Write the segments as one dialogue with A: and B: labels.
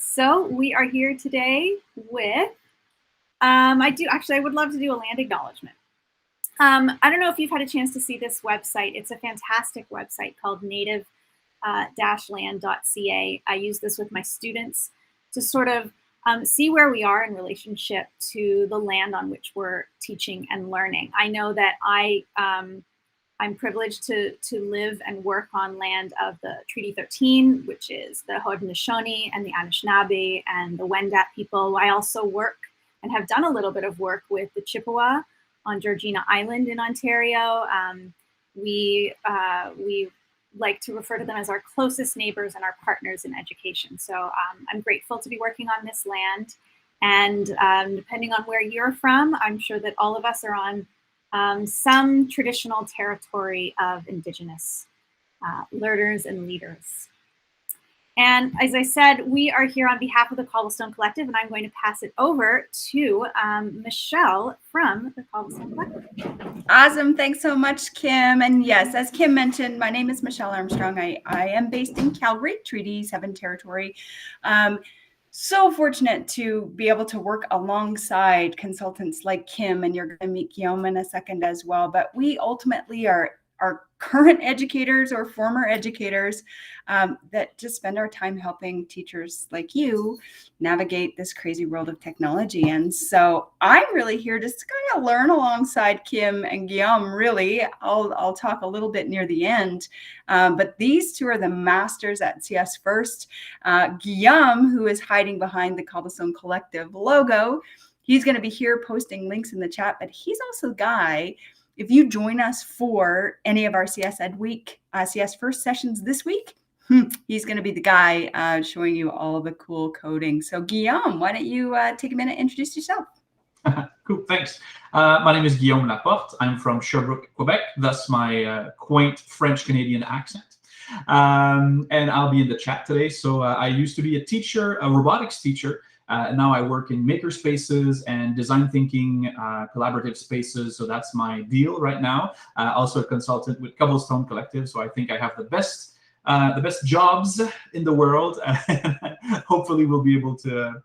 A: So we are here today with, I would love to do a land acknowledgement. I don't know if you've had a chance to see this website. It's a fantastic website called native-land.ca. I use this with my students to sort of see where we are in relationship to the land on which we're teaching and learning. I know that I'm privileged to live and work on land of the Treaty 13, which is the Haudenosaunee and the Anishinaabe and the Wendat people. I also work and have done a little bit of work with the Chippewa on Georgina Island in Ontario. We like to refer to them as our closest neighbors and our partners in education. So I'm grateful to be working on this land. And depending on where you're from, I'm sure that all of us are on some traditional territory of Indigenous learners and leaders. And as I said, we are here on behalf of the Cobblestone Collective, and I'm going to pass it over to Michelle from the Cobblestone Collective.
B: Awesome. Thanks so much, Kim. And yes, as Kim mentioned, my name is Michelle Armstrong. I am based in Calgary, Treaty 7 territory. So fortunate to be able to work alongside consultants like Kim, and you're going to meet Guillaume in a second as well. But we ultimately are current educators or former educators that just spend our time helping teachers like you navigate this crazy world of technology. And so I'm really here just to kind of learn alongside Kim and Guillaume, really. I'll talk a little bit near the end, but these two are the masters at CS First. Guillaume, who is hiding behind the Cobblestone Collective logo, he's going to be here posting links in the chat, but he's also the guy. If you join us for any of our CS Ed Week, CS First sessions this week, he's going to be the guy showing you all the cool coding. So Guillaume, why don't you take a minute and introduce yourself?
C: Cool, thanks. My name is Guillaume Laporte. I'm from Sherbrooke, Quebec, thus my quaint French-Canadian accent. And I'll be in the chat today. So I used to be a teacher, a robotics teacher. Now I work in maker spaces and design thinking, collaborative spaces. So that's my deal right now. Also a consultant with Cobblestone Collective. So I think I have the best jobs in the world. Hopefully we'll be able to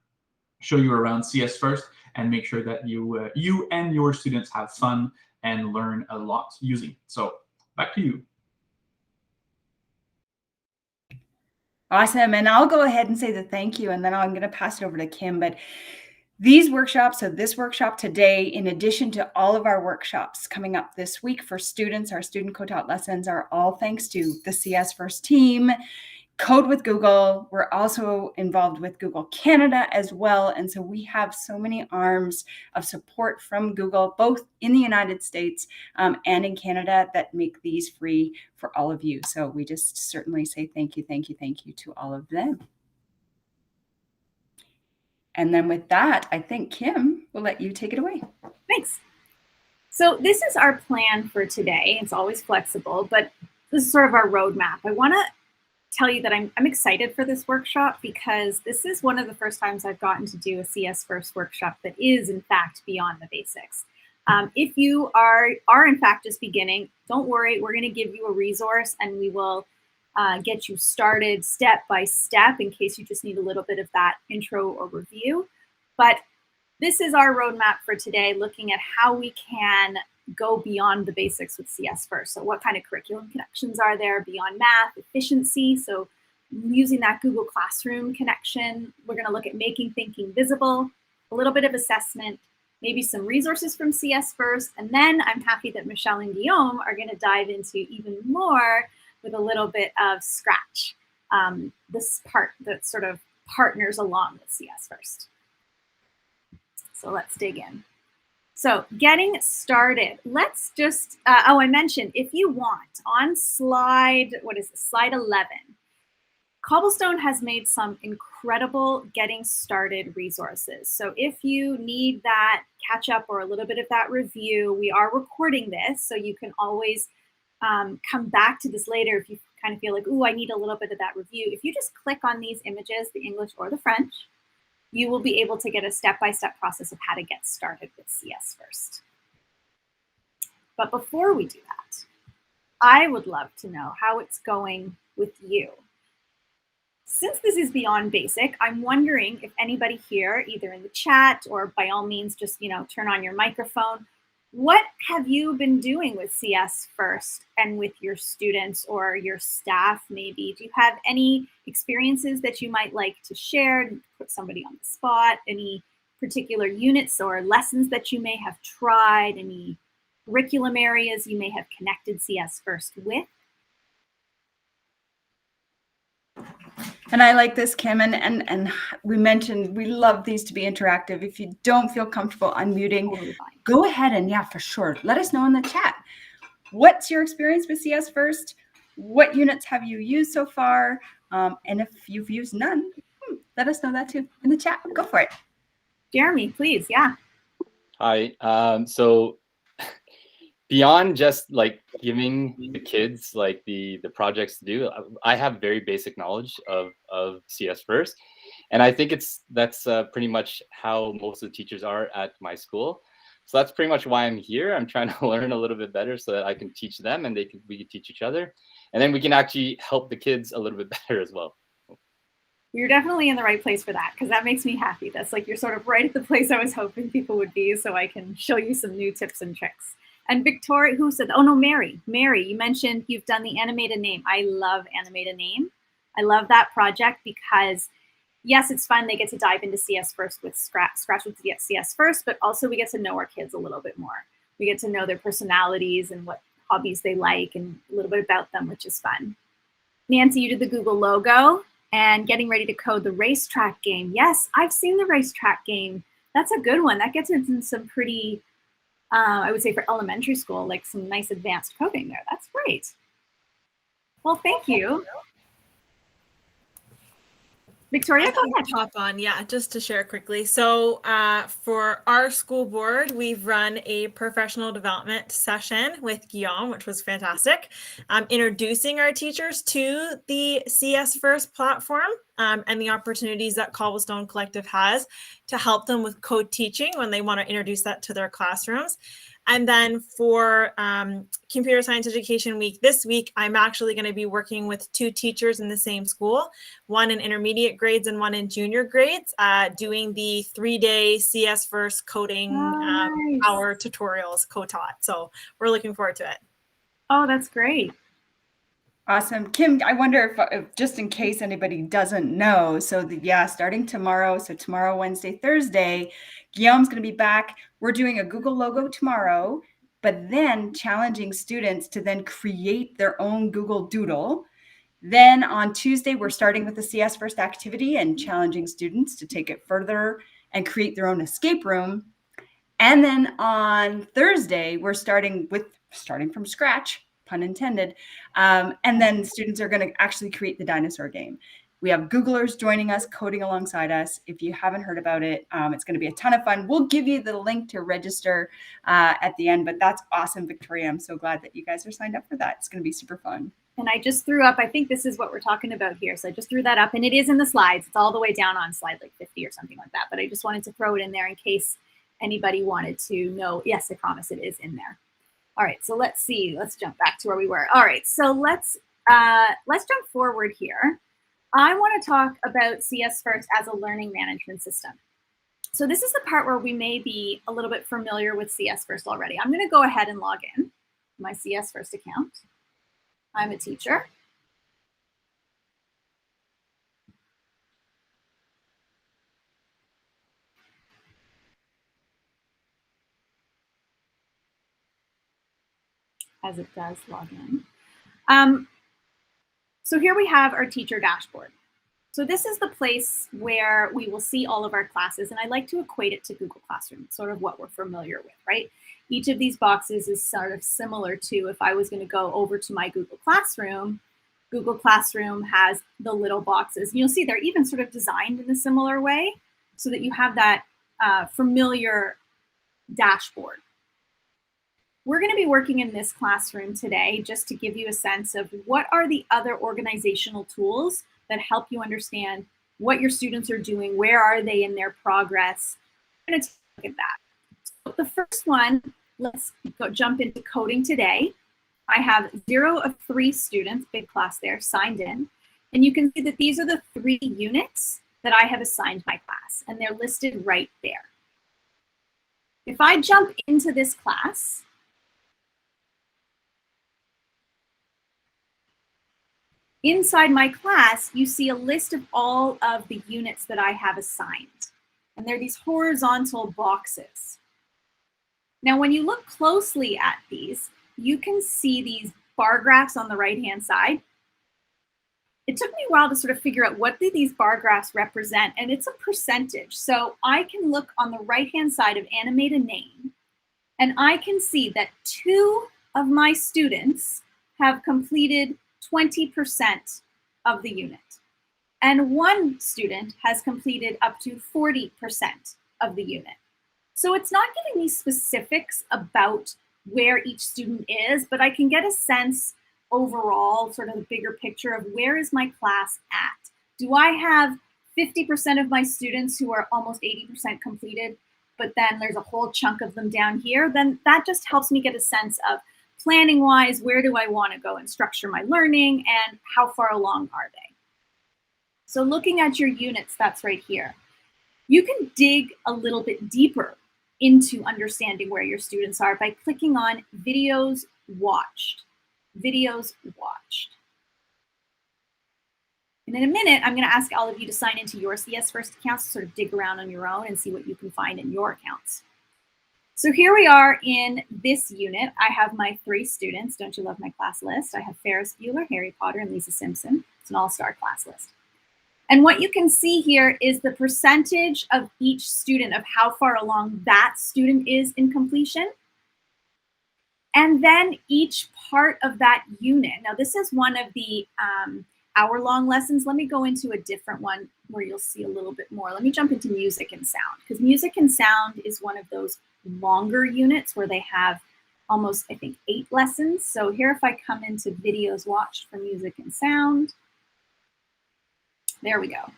C: show you around CS First and make sure that you and your students have fun and learn a lot using it. So back to you.
B: Awesome. And I'll go ahead and say the thank you, and then I'm going to pass it over to Kim. But these workshops, so this workshop today, in addition to all of our workshops coming up this week for students, our student co-taught lessons are all thanks to the CS First team. Code with Google. We're also involved with Google Canada as well. And so we have so many arms of support from Google, both in the United States and in Canada, that make these free for all of you. So we just certainly say thank you, thank you, thank you to all of them. And then with that, I think Kim will let you take it away.
A: Thanks. So this is our plan for today. It's always flexible, but this is sort of our roadmap. I want to tell you that I'm excited for this workshop because this is one of the first times I've gotten to do a CS First workshop that is in fact beyond the basics. If you are in fact just beginning, don't worry, we're going to give you a resource and we will get you started step by step in case you just need a little bit of that intro or review. But this is our roadmap for today, looking at how we can go beyond the basics with CS First. So what kind of curriculum connections are there beyond math, efficiency? So using that Google Classroom connection, we're going to look at making thinking visible, a little bit of assessment, maybe some resources from CS First. And then I'm happy that Michelle and Guillaume are going to dive into even more with a little bit of Scratch, this part that sort of partners along with CS First. So let's dig in. So getting started, let's just, I mentioned, if you want, on slide 11, Cobblestone has made some incredible getting started resources. So if you need that catch up or a little bit of that review, we are recording this, so you can always come back to this later if you kind of feel like, ooh, I need a little bit of that review. If you just click on these images, the English or the French, you will be able to get a step-by-step process of how to get started with CS First. But before we do that, I would love to know how it's going with you. Since this is beyond basic, I'm wondering if anybody here, either in the chat or by all means, just, turn on your microphone. What have you been doing with CS First and with your students or your staff maybe? Do you have any experiences that you might like to share, put somebody on the spot, any particular units or lessons that you may have tried, any curriculum areas you may have connected CS First with?
B: And I like this, Kim, and we mentioned we love these to be interactive. If you don't feel comfortable unmuting,
A: Totally
B: go ahead and for sure, let us know in the chat. What's your experience with CS First? What units have you used so far? And if you've used none, let us know that too in the chat. Go for it.
A: Jeremy, please. Yeah.
D: Hi. So beyond just like giving the kids like the projects to do, I have very basic knowledge of CS First, and I think that's pretty much how most of the teachers are at my school. So that's pretty much why I'm here. I'm trying to learn a little bit better so that I can teach them and we can teach each other, and then we can actually help the kids a little bit better as well.
A: You're definitely in the right place for that, because that makes me happy. That's like you're sort of right at the place I was hoping people would be, so I can show you some new tips and tricks. And Victoria, who said, oh no, Mary, you mentioned you've done the animated name. I love animated name. I love that project because yes, it's fun. They get to dive into CS First with Scratch with CS First, but also we get to know our kids a little bit more. We get to know their personalities and what hobbies they like and a little bit about them, which is fun. Nancy, you did the Google logo and getting ready to code the racetrack game. Yes, I've seen the racetrack game. That's a good one. That gets into some pretty, I would say for elementary school, like some nice advanced coding there. That's great. Well, thank you. Victoria, go ahead.
E: Hop on, just to share quickly. So for our school board, we've run a professional development session with Guillaume, which was fantastic, introducing our teachers to the CS First platform and the opportunities that Cobblestone Collective has to help them with code teaching when they want to introduce that to their classrooms. And then for Computer Science Education Week this week, I'm actually going to be working with 2 teachers in the same school, one in intermediate grades and one in junior grades, doing the 3-day CS First coding hour tutorials co-taught. So we're looking forward to it.
A: Oh, that's great.
B: Awesome. Kim, I wonder if just in case anybody doesn't know, so starting tomorrow, so tomorrow, Wednesday, Thursday, Guillaume's going to be back. We're doing a Google logo tomorrow, but then challenging students to then create their own Google Doodle. Then on Tuesday, we're starting with the CS First activity and challenging students to take it further and create their own escape room. And then on Thursday, we're starting from scratch, pun intended. And then students are going to actually create the dinosaur game. We have Googlers joining us, coding alongside us. If you haven't heard about it, it's going to be a ton of fun. We'll give you the link to register at the end, but that's awesome, Victoria. I'm so glad that you guys are signed up for that. It's going to be super fun.
A: And I just threw up, I think this is what we're talking about here. So I just threw that up and it is in the slides. It's all the way down on slide like 50 or something like that. But I just wanted to throw it in there in case anybody wanted to know. Yes, I promise it is in there. All right, so let's see. Let's jump back to where we were. All right, so let's jump forward here. I want to talk about CS First as a learning management system. So this is the part where we may be a little bit familiar with CS First already. I'm going to go ahead and log in to my CS First account. I'm a teacher. As it does log in. So here we have our teacher dashboard. So this is the place where we will see all of our classes, and I like to equate it to Google Classroom. It's sort of what we're familiar with, right? Each of these boxes is sort of similar to if I was going to go over to my Google Classroom has the little boxes. You'll see they're even sort of designed in a similar way so that you have that familiar dashboard. We're going to be working in this classroom today just to give you a sense of what are the other organizational tools that help you understand what your students are doing, where are they in their progress. We're going to take a look at that. So the first one, let's jump into coding today. I have 0 of 3 students, big class there, signed in. And you can see that these are the 3 units that I have assigned my class, and they're listed right there. If I jump into this class, inside my class, you see a list of all of the units that I have assigned. And they're these horizontal boxes. Now, when you look closely at these, you can see these bar graphs on the right-hand side. It took me a while to sort of figure out what do these bar graphs represent, and it's a percentage. So I can look on the right-hand side of animate a name, and I can see that 2 of my students have completed 20% of the unit. And 1 student has completed up to 40% of the unit. So it's not giving me specifics about where each student is, but I can get a sense overall, sort of the bigger picture of where is my class at? Do I have 50% of my students who are almost 80% completed, but then there's a whole chunk of them down here? Then that just helps me get a sense of planning wise, where do I want to go and structure my learning, and how far along are they? So looking at your units, that's right here. You can dig a little bit deeper into understanding where your students are by clicking on videos watched. Videos watched. And in a minute, I'm going to ask all of you to sign into your CS First accounts to sort of dig around on your own and see what you can find in your accounts. So here we are in this unit. I have my 3 students. Don't you love my class list? I have Ferris Bueller, Harry Potter, and Lisa Simpson. It's an all-star class list. And what you can see here is the percentage of each student of how far along that student is in completion. And then each part of that unit. Now, this is one of the hour-long lessons. Let me go into a different one where you'll see a little bit more. Let me jump into music and sound, because music and sound is one of those longer units where they have almost, I think, 8 lessons. So here, if I come into videos watched for music and sound, there we go.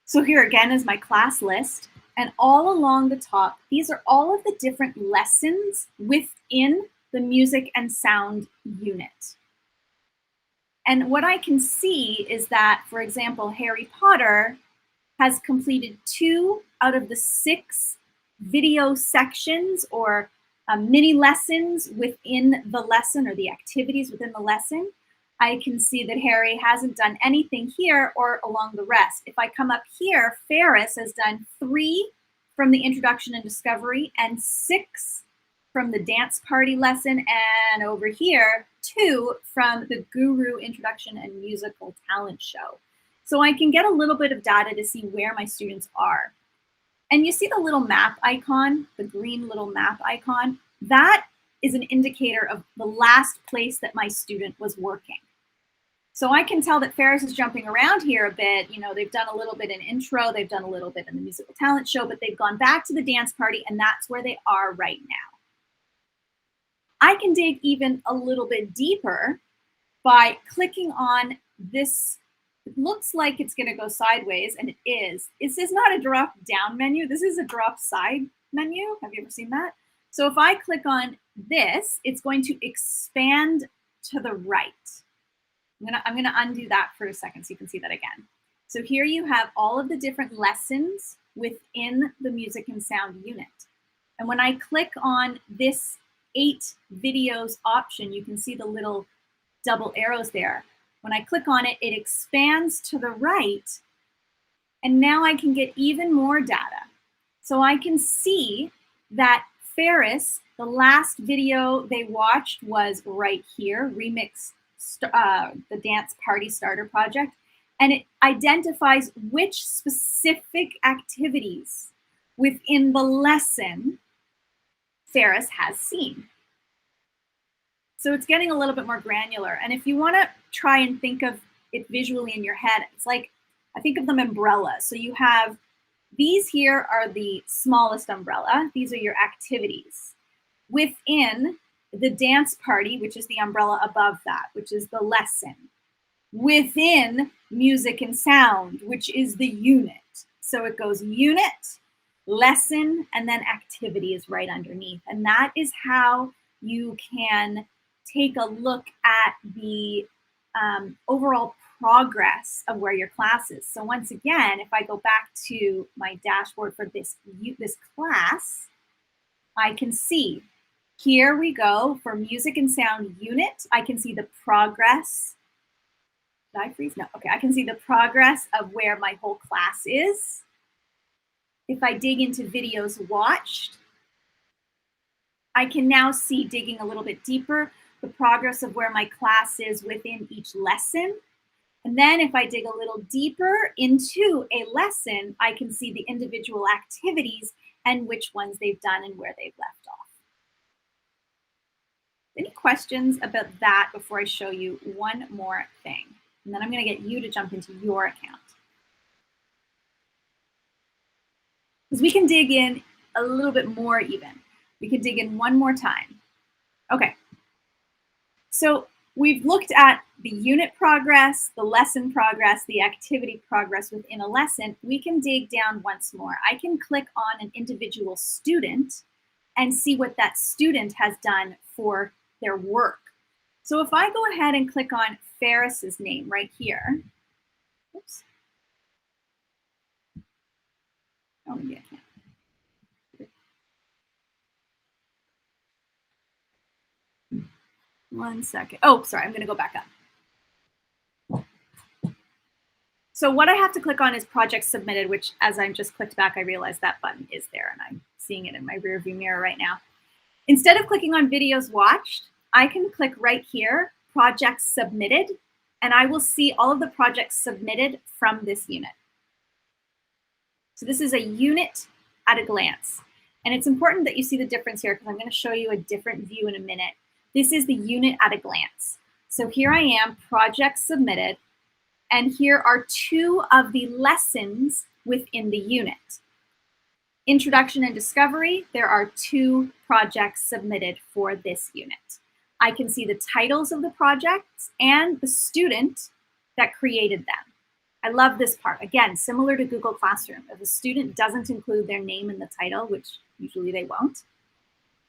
A: So here again is my class list. And all along the top, these are all of the different lessons within the music and sound unit. And what I can see is that, for example, Harry Potter has completed 2 out of the 6 video sections or mini lessons within the lesson, or the activities within the lesson. I can see that Harry hasn't done anything here or along the rest. If I come up here, Ferris has done 3 from the introduction and discovery and 6 from the dance party lesson, and over here, 2 from the Guru introduction and musical talent show. So I can get a little bit of data to see where my students are. And you see the little map icon, the green little map icon, that is an indicator of the last place that my student was working. So I can tell that Ferris is jumping around here a bit. You know, they've done a little bit in intro, they've done a little bit in the musical talent show, but they've gone back to the dance party, and that's where they are right now. I can dig even a little bit deeper by clicking on this. It looks like it's going to go sideways, and it is. This is not a drop down menu. This is a drop side menu. Have you ever seen that? So if I click on this, it's going to expand to the right. I'm gonna undo that for a second so you can see that again. So here you have all of the different lessons within the music and sound unit. And when I click on this 8 videos option, you can see the little double arrows there. When I click on it, it expands to the right, and now I can get even more data. So I can see that Ferris, the last video they watched was right here, Remix the Dance Party Starter Project, and it identifies which specific activities within the lesson Ferris has seen. So it's getting a little bit more granular. And if you want to try and think of it visually in your head, it's like, I think of them umbrellas. So you have, these here are the smallest umbrella. These are your activities. Within the dance party, which is the umbrella above that, which is the lesson. Within music and sound, which is the unit. So it goes unit, lesson, and then activity is right underneath. And that is how you can take a look at the overall progress of where your class is. So once again, if I go back to my dashboard for this class, I can see, here we go for music and sound unit. I can see the progress. Did I freeze? No, okay, I can see the progress of where my whole class is. If I dig into videos watched, I can now see, digging a little bit deeper, the progress of where my class is within each lesson. And then if I dig a little deeper into a lesson, I can see the individual activities and which ones they've done and where they've left off. Any questions about that before I show you one more thing? And then I'm going to get you to jump into your account. Because we can dig in a little bit more even. We can dig in one more time. Okay. So we've looked at the unit progress, the lesson progress, the activity progress within a lesson. We can dig down once more. I can click on an individual student and see what that student has done for their work. So if I go ahead and click on Ferris's name right here, oops. Oh, maybe I can't. 1 second. Oh, sorry, I'm going to go back up. So what I have to click on is project submitted, which as I just clicked back, I realized that button is there and I'm seeing it in my rear view mirror right now. Instead of clicking on videos watched, I can click right here, projects submitted, and I will see all of the projects submitted from this unit. So this is a unit at a glance. And it's important that you see the difference here because I'm going to show you a different view in a minute. This is the unit at a glance. So here I am, projects submitted, and here are 2 of the lessons within the unit. Introduction and Discovery, there are 2 projects submitted for this unit. I can see the titles of the projects and the student that created them. I love this part. Again, similar to Google Classroom. If a student doesn't include their name in the title, which usually they won't,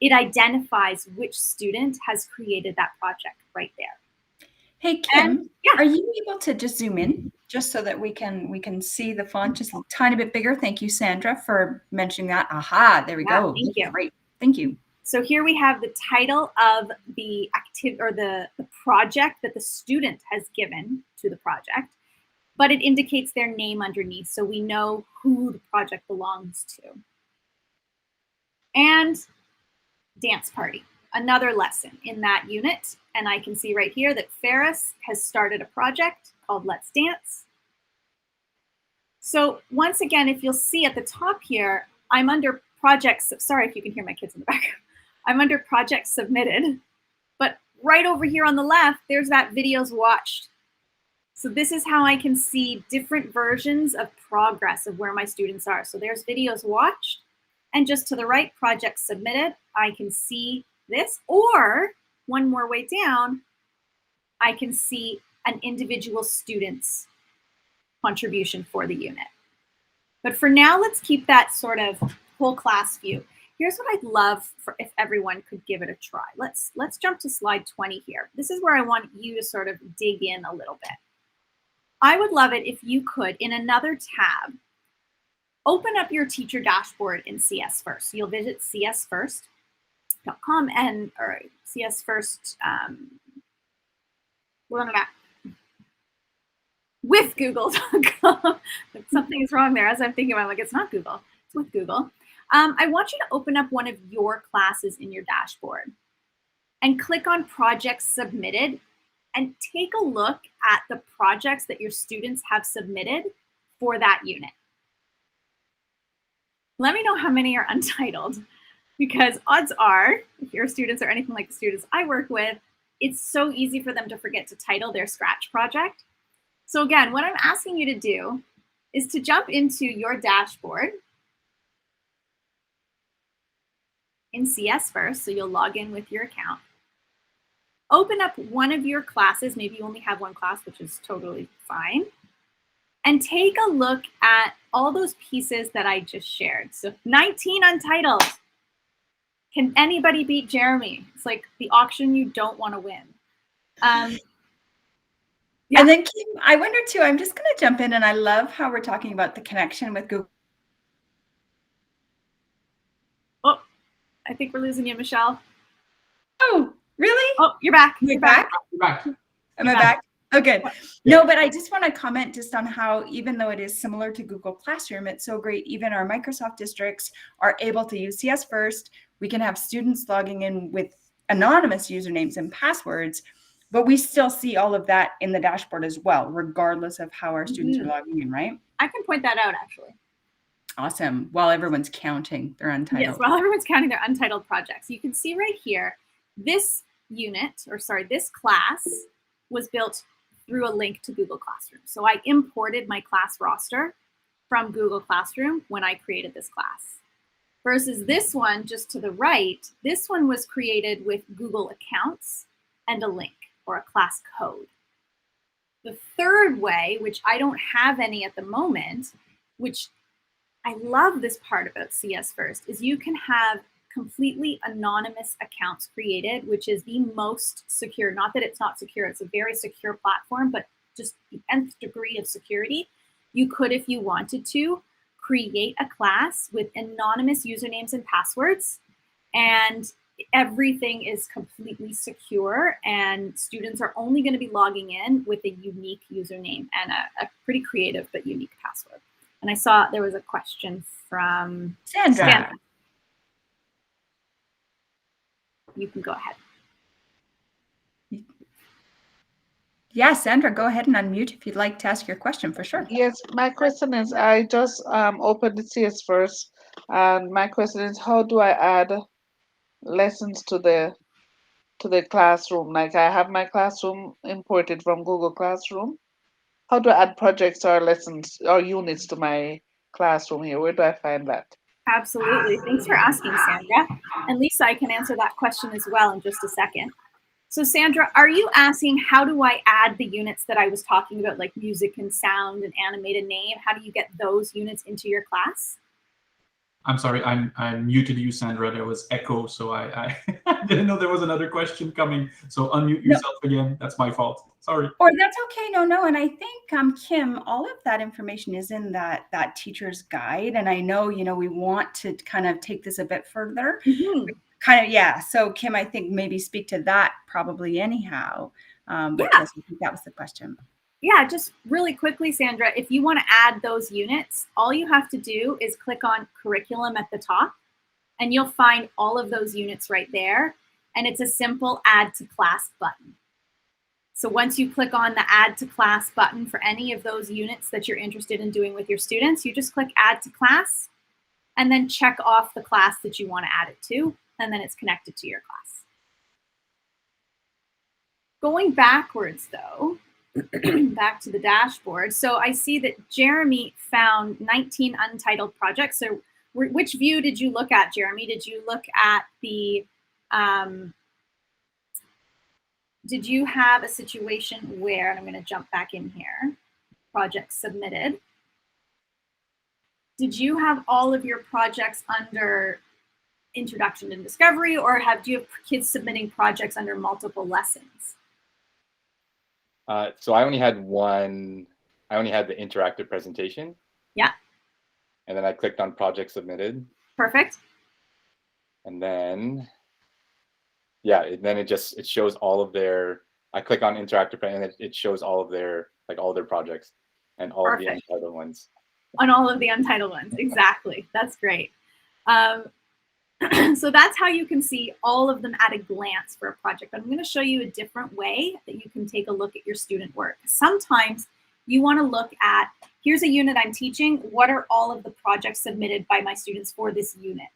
A: it identifies which student has created that project right there.
B: Hey, Kim,
A: And, yeah.
B: Are you able to just zoom in just so that we can see the font just a tiny bit bigger? Thank you, Sandra, for mentioning that. Aha, there we go.
A: Thank you.
B: Great. Thank you.
A: So here we have the title of the activity or the project that the student has given to the project, but it indicates their name underneath, so we know who the project belongs to. And dance party, another lesson in that unit. And I can see right here that Ferris has started a project called Let's Dance. So once again, if you'll see at the top here, I'm under projects. Sorry if you can hear my kids in the background. I'm under projects submitted, but right over here on the left, there's that videos watched. So this is how I can see different versions of progress of where my students are. So there's videos watched, and just to the right, projects submitted, I can see this, or one more way down, I can see an individual student's contribution for the unit. But for now, let's keep that sort of whole class view. Here's what I'd love for if everyone could give it a try. Let's jump to slide 20 here. This is where I want you to sort of dig in a little bit. I would love it if you could, in another tab, open up your teacher dashboard in CS First. So you'll visit csfirst.com and or CS First with Google.com. Something is wrong there. As I'm thinking about it, like, it's not Google, it's with Google. I want you to open up one of your classes in your dashboard and click on Projects Submitted and take a look at the projects that your students have submitted for that unit. Let me know how many are untitled, because odds are, if your students are anything like the students I work with, it's so easy for them to forget to title their Scratch project. So again, what I'm asking you to do is to jump into your dashboard in CS First, so you'll log in with your account. Open up one of your classes, maybe you only have one class, which is totally fine, and take a look at all those pieces that I just shared. So 19 untitled. Can anybody beat Jeremy? It's like the auction you don't want to win.
B: And then Kim, I wonder too, I'm just going to jump in, and I love how we're talking about the connection with Google.
A: Oh, I think we're losing you, Michelle.
B: Oh, really?
A: Oh, you're back.
B: You're back?
C: You're back.
B: Am I back? Oh, good. No, but I just want to comment just on how, even though it is similar to Google Classroom, it's so great. Even our Microsoft districts are able to use CS First. We can have students logging in with anonymous usernames and passwords, but we still see all of that in the dashboard as well, regardless of how our students are logging in, right?
A: I can point that out, actually.
B: Awesome. While everyone's counting their untitled.
A: Yes, while everyone's counting their untitled projects. You can see right here, this unit, or sorry, this class was built through a link to Google Classroom. So I imported my class roster from Google Classroom when I created this class. Versus this one just to the right, this one was created with Google Accounts and a link or a class code. The third way, which I don't have any at the moment, which I love this part about CS First, is you can have completely anonymous accounts created, which is the most secure. Not that it's not secure, it's a very secure platform, but just the nth degree of security. You could, if you wanted to, create a class with anonymous usernames and passwords, and everything is completely secure, and students are only going to be logging in with a unique username and a pretty creative but unique password. And I saw there was a question from
B: Sandra.
A: You can go ahead.
B: Yeah, Sandra, go ahead and unmute if you'd like to ask your question, for sure.
F: Yes, my question is, I just opened the CS First, and my question is, how do I add lessons to the classroom? Like, I have my classroom imported from Google Classroom. How do I add projects or lessons or units to my classroom here? Where do I find that?
A: Absolutely. Thanks for asking, Sandra. And Lisa, I can answer that question as well in just a second. So Sandra, are you asking how do I add the units that I was talking about, like music and sound and animated name? How do you get those units into your class?
C: I'm sorry, I'm muted you, Sandra. There was echo, so I didn't know there was another question coming. So unmute yourself again. That's my fault. Sorry.
B: Or that's okay. No. And I think, Kim, all of that information is in that teacher's guide. And I know, we want to kind of take this a bit further. Yeah. So Kim, I think maybe speak to that probably anyhow. Because I think that was the question.
A: Yeah, just really quickly, Sandra, if you want to add those units, all you have to do is click on curriculum at the top, and you'll find all of those units right there. And it's a simple add to class button. So once you click on the add to class button for any of those units that you're interested in doing with your students, you just click add to class and then check off the class that you want to add it to, and then it's connected to your class. Going backwards though, back to the dashboard. So I see that Jeremy found 19 untitled projects. So which view did you look at, Jeremy? Did you look at the, did you have a situation where, and I'm going to jump back in here, projects submitted. Did you have all of your projects under introduction and discovery, or do you have kids submitting projects under multiple lessons?
D: So I only had one. I only had the interactive presentation.
A: Yeah.
D: And then I clicked on project submitted.
A: Perfect.
D: And then, then it shows all of their. I click on interactive and it shows all of their all their projects and all of the untitled ones.
A: On all of the untitled ones, exactly. That's great. So that's how you can see all of them at a glance for a project. I'm going to show you a different way that you can take a look at your student work. Sometimes you want to look at, here's a unit I'm teaching, what are all of the projects submitted by my students for this unit?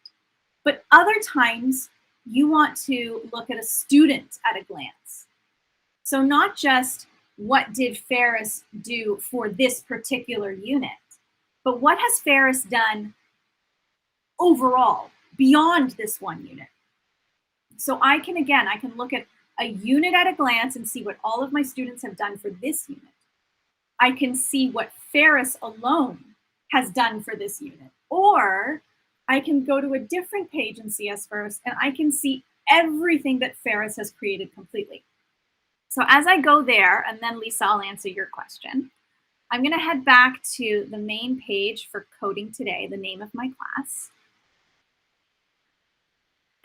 A: But other times you want to look at a student at a glance. So not just what did Ferris do for this particular unit, but what has Ferris done overall beyond this one unit? So I can look at a unit at a glance and see what all of my students have done for this unit. I can see what Ferris alone has done for this unit. Or I can go to a different page in CS First and I can see everything that Ferris has created completely. So as I go there, and then Lisa, I'll answer your question, I'm going to head back to the main page for coding today, the name of my class.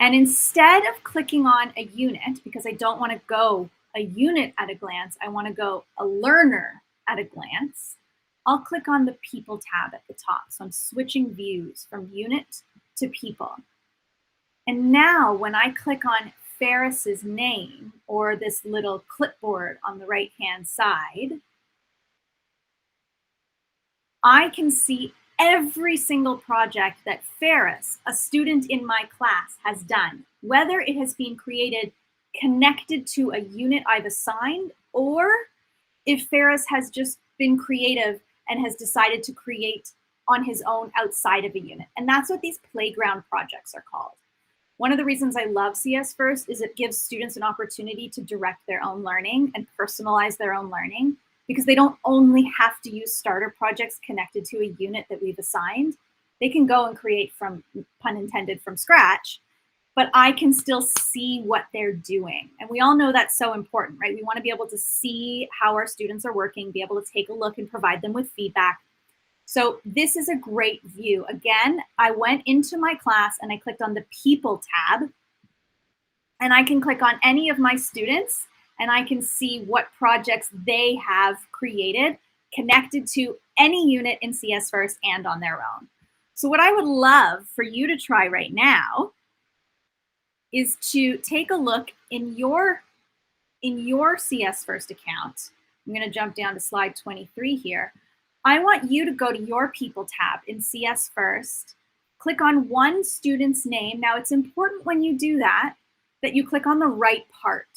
A: And instead of clicking on a unit, because I don't want to go a unit at a glance, I want to go a learner at a glance, I'll click on the people tab at the top. So I'm switching views from unit to people. And now when I click on Ferris's name, or this little clipboard on the right-hand side, I can see every single project that Ferris, a student in my class, has done, whether it has been created connected to a unit I've assigned, or if Ferris has just been creative and has decided to create on his own outside of a unit. And that's what these playground projects are called. One of the reasons I love CS First is it gives students an opportunity to direct their own learning and personalize their own learning, because they don't only have to use starter projects connected to a unit that we've assigned. They can go and create from, pun intended, from scratch, but I can still see what they're doing. And we all know that's so important, right? We want to be able to see how our students are working, be able to take a look and provide them with feedback. So this is a great view. Again, I went into my class and I clicked on the People tab, and I can click on any of my students and I can see what projects they have created connected to any unit in CS First and on their own. So what I would love for you to try right now is to take a look in your CS First account. I'm going to jump down to slide 23 here. I want you to go to your People tab in CS First, click on one student's name. Now, it's important when you do that you click on the right part.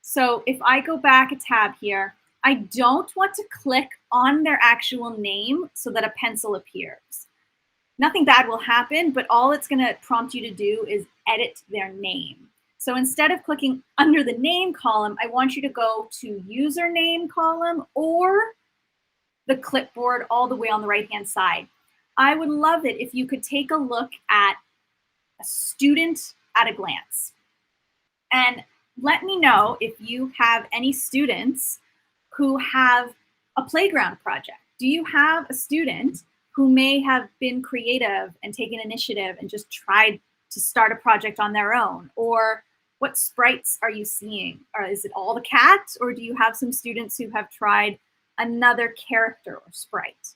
A: So if I go back a tab here, I don't want to click on their actual name so that a pencil appears. Nothing bad will happen, but all it's going to prompt you to do is edit their name. So instead of clicking under the name column, I want you to go to username column or the clipboard all the way on the right-hand side. I would love it if you could take a look at a student at a glance. And let me know if you have any students who have a playground project. Do you have a student who may have been creative and taken initiative and just tried to start a project on their own? Or what sprites are you seeing? Or is it all the cats? Or do you have some students who have tried another character or sprite?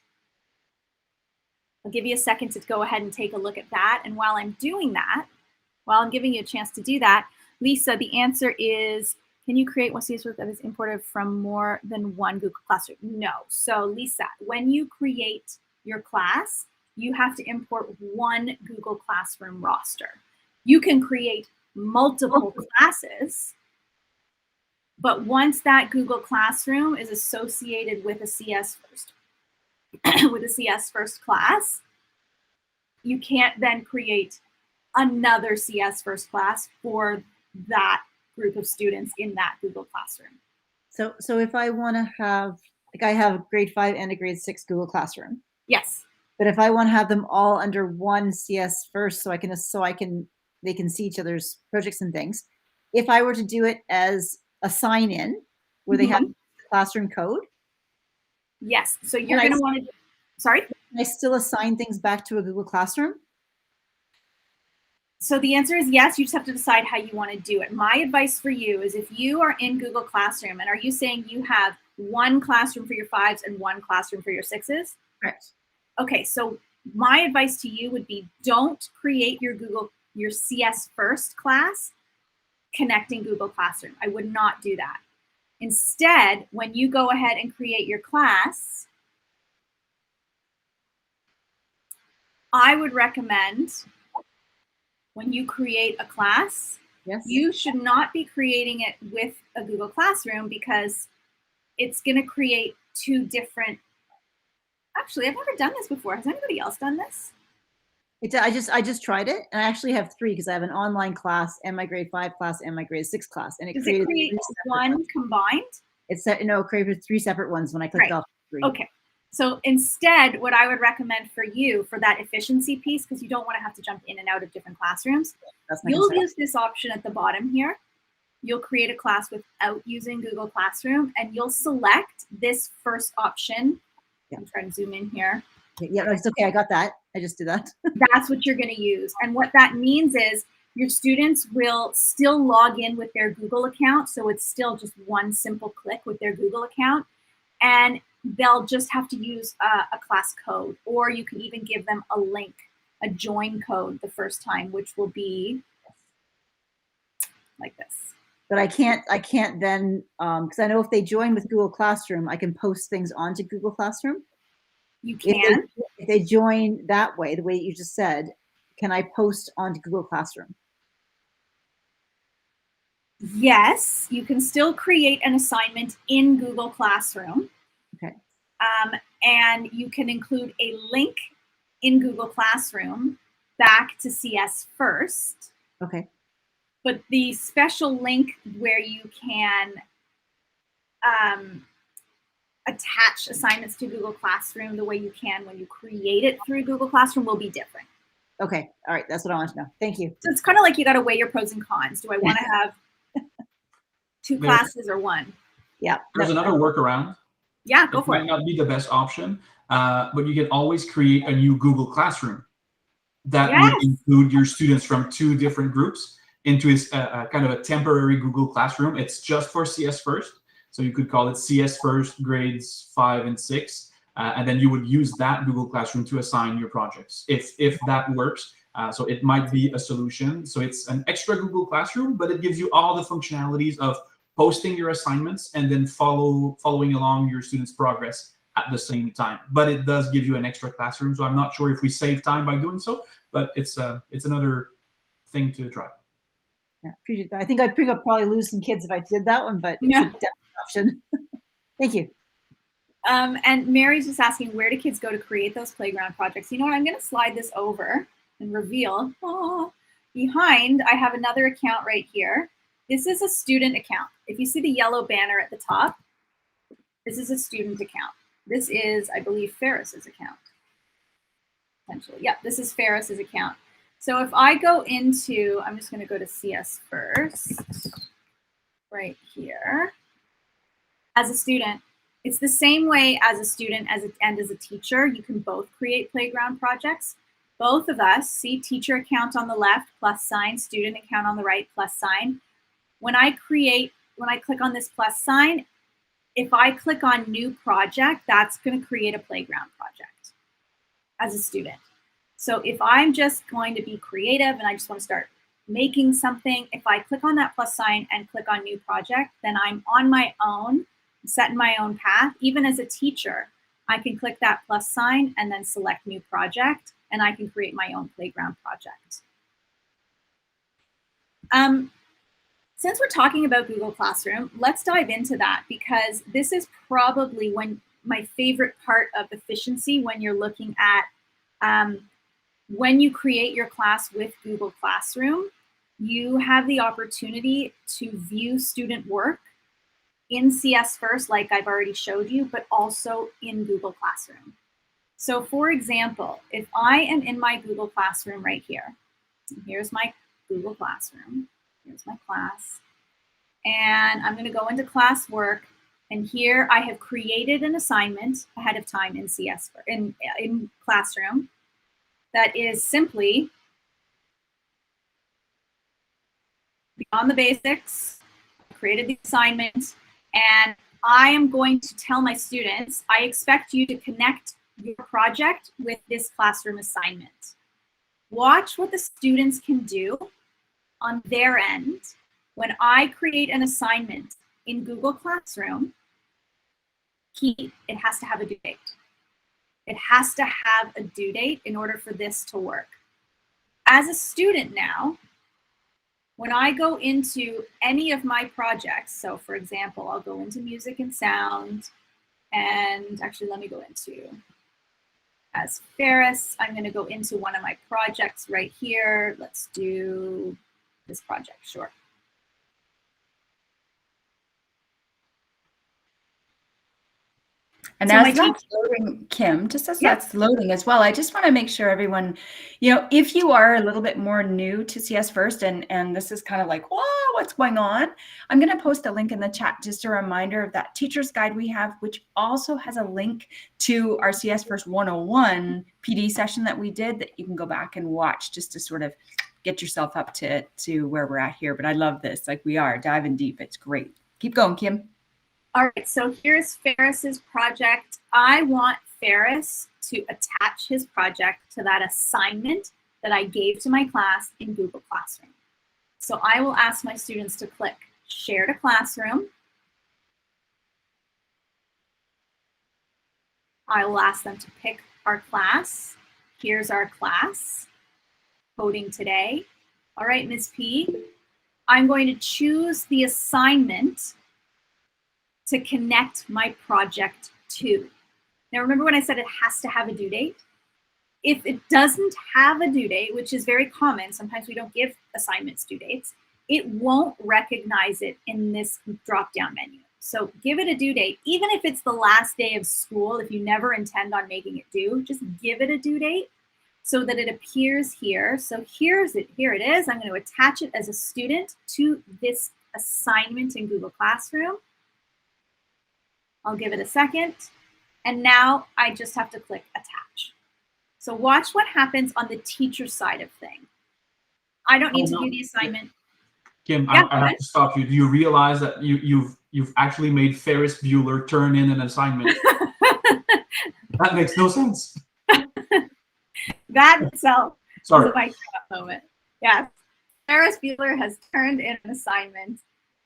A: I'll give you a second to go ahead and take a look at that. And while I'm doing that, while I'm giving you a chance to do that, Lisa, the answer is, can you create one CS that is imported from more than one Google Classroom? No. So Lisa, when you create your class, you have to import one Google Classroom roster. You can create multiple classes, but once that Google Classroom is associated with a CS First, with a CS First class, you can't then create another CS First class for that group of students in that Google Classroom.
G: So if I want to have, like I have a grade 5 and a grade 6 Google Classroom.
A: Yes.
G: But if I want to have them all under one CS First, they can see each other's projects and things. If I were to do it as a sign-in, where they have classroom code.
A: Yes. So you're going to want to. Sorry.
G: Can I still assign things back to a Google Classroom?
A: So the answer is yes. You just have to decide how you want to do it. My advice for you is, if you are in Google Classroom, and are you saying you have one classroom for your 5s and one classroom for your 6s?
G: Correct.
A: Okay. So my advice to you would be, don't create your CS First class connecting Google Classroom. I would not do that. Instead, when you go ahead and create your class, I would recommend, when you create a class, you should not be creating it with a Google Classroom, because it's going to create two different. Actually, I've never done this before. Has anybody else done this?
G: I just tried it, and I actually have 3 because I have an online class and my grade 5 class and my grade 6 class, and
A: Does it create one combined?
G: It created 3 separate ones when I clicked off 3.
A: Okay. So instead, what I would recommend for you, for that efficiency piece, because you don't want to have to jump in and out of different classrooms, you'll use this option at the bottom here. you'll create a class without using Google Classroom, and you'll select this first option.
G: Yeah.
A: I'm trying to zoom in here.
G: Yeah, no, it's okay. I got that. I just did that.
A: That's what you're going to use. And what that means is your students will still log in with their Google account. So it's still just one simple click with their Google account. And they'll just have to use a class code, or you can even give them a link, a join code the first time, which will be like this.
G: But I can't then, because I know if they join with Google Classroom, I can post things onto Google Classroom.
A: You can.
G: If they join that way, the way you just said, can I post onto Google Classroom?
A: Yes, you can still create an assignment in Google Classroom.
G: Okay.
A: And you can include a link in Google Classroom back to CS First.
G: Okay.
A: But the special link where you can attach assignments to Google Classroom the way you can when you create it through Google Classroom will be different.
G: Okay. All right. That's what I want to know. Thank you.
A: So it's kind of like you got to weigh your pros and cons. Do I want to have two classes or one?
G: Yeah.
C: There's another workaround.
A: Yeah, go for
C: it. Might not be the best option, but you can always create a new Google Classroom that would include your students from 2 different groups into a kind of a temporary Google Classroom. It's just for CS First. So you could call it CS First grades 5 and 6. And then you would use that Google Classroom to assign your projects if that works. So it might be a solution. So it's an extra Google Classroom, but it gives you all the functionalities of posting your assignments and then following along your students' progress at the same time. But it does give you an extra classroom. So I'm not sure if we save time by doing so, but it's another thing to try.
G: Yeah, appreciate that. I think I'd probably lose some kids if I did that one, but
A: Yeah.
G: it's a definite option. Thank you.
A: And Mary's just asking, where do kids go to create those playground projects? You know what? I'm going to slide this over and reveal. Oh, behind, I have another account right here. This is a student account. If you see the yellow banner at the top, this is a student account. This is, I believe, Ferris's account. Potentially. Yeah, this is Ferris's account. So if I go into, I'm just going to go to CS First right here. As a student, it's the same way as a student and as a teacher. You can both create playground projects. Both of us see teacher account on the left, plus sign, student account on the right, plus sign. When I click on this plus sign, if I click on new project, that's going to create a playground project as a student. So if I'm just going to be creative and I just want to start making something, if I click on that plus sign and click on new project, then I'm on my own, setting my own path. Even as a teacher, I can click that plus sign and then select new project, and I can create my own playground project. Since we're talking about Google Classroom, let's dive into that, because this is probably my favorite part of efficiency when you're looking at when you create your class with Google Classroom, you have the opportunity to view student work in CS First, like I've already showed you, but also in Google Classroom. So for example, if I am in my Google Classroom right here, here's my Google Classroom, here's my class, and I'm going to go into classwork, and here I have created an assignment ahead of time in in Classroom that is simply beyond the basics. I created the assignment, and I am going to tell my students, I expect you to connect your project with this classroom assignment. Watch what the students can do on their end. When I create an assignment in Google Classroom, it has to have a due date. It has to have a due date in order for this to work. As a student now, when I go into any of my projects, so for example, I'll go into music and sound, and actually let me go into, as Ferris, I'm going to go into one of my projects right here. Let's do this project, sure.
B: And
A: So
B: as that's loading, Kim, just as that's loading as well, I just want to make sure everyone, if you are a little bit more new to CS First and this is kind of like, whoa, what's going on? I'm going to post a link in the chat, just a reminder of that teacher's guide we have, which also has a link to our CS First 101 PD session that we did that you can go back and watch just to sort of get yourself up to where we're at here. But I love this, like we are diving deep. It's great. Keep going, Kim.
A: All right, so here's Ferris's project. I want Ferris to attach his project to that assignment that I gave to my class in Google Classroom. So I will ask my students to click Share to Classroom. I will ask them to pick our class. Here's our class, Coding Today. All right, Ms. P, I'm going to choose the assignment to connect my project to. Now, remember when I said it has to have a due date? If it doesn't have a due date, which is very common, sometimes we don't give assignments due dates, it won't recognize it in this drop-down menu. So give it a due date, even if it's the last day of school, if you never intend on making it due, just give it a due date so that it appears here. So here it is. I'm going to attach it as a student to this assignment in Google Classroom. I'll give it a second. And now I just have to click attach. So watch what happens on the teacher side of things. I don't need to do the assignment.
C: Kim, I have to stop you. Do you realize that you've actually made Ferris Bueller turn in an assignment? That makes no sense.
A: That itself is
C: Sorry.
A: a mic drop moment. Yes. Ferris Bueller has turned in an assignment.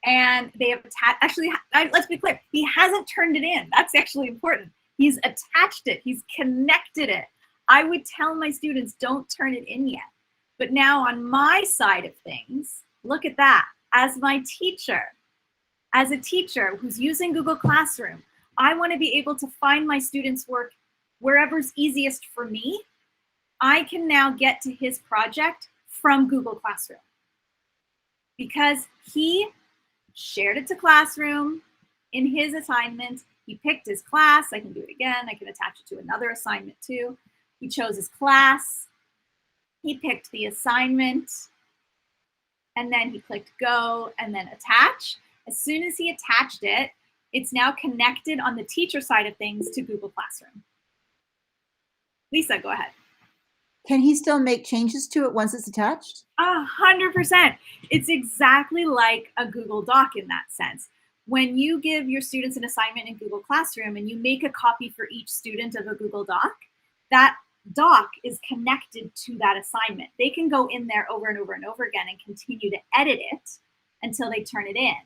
A: And they have attached, actually, let's be clear, he hasn't turned it in. That's actually important. He's attached it, he's connected it. I would tell my students, don't turn it in yet. But now on my side of things, look at that. As my teacher, as a teacher who's using Google Classroom, I want to be able to find my students' work wherever's easiest for me. I can now get to his project from Google Classroom because he shared it to Classroom in his assignment. He picked his class. I can do it again. I can attach it to another assignment too. He chose his class. He picked the assignment. And then he clicked go and then attach. As soon as he attached it, it's now connected on the teacher side of things to Google Classroom. Lisa, go ahead.
G: Can he still make changes to it once it's attached?
A: 100%. It's exactly like a Google Doc in that sense. When you give your students an assignment in Google Classroom and you make a copy for each student of a Google Doc, that doc is connected to that assignment. They can go in there over and over and over again and continue to edit it until they turn it in.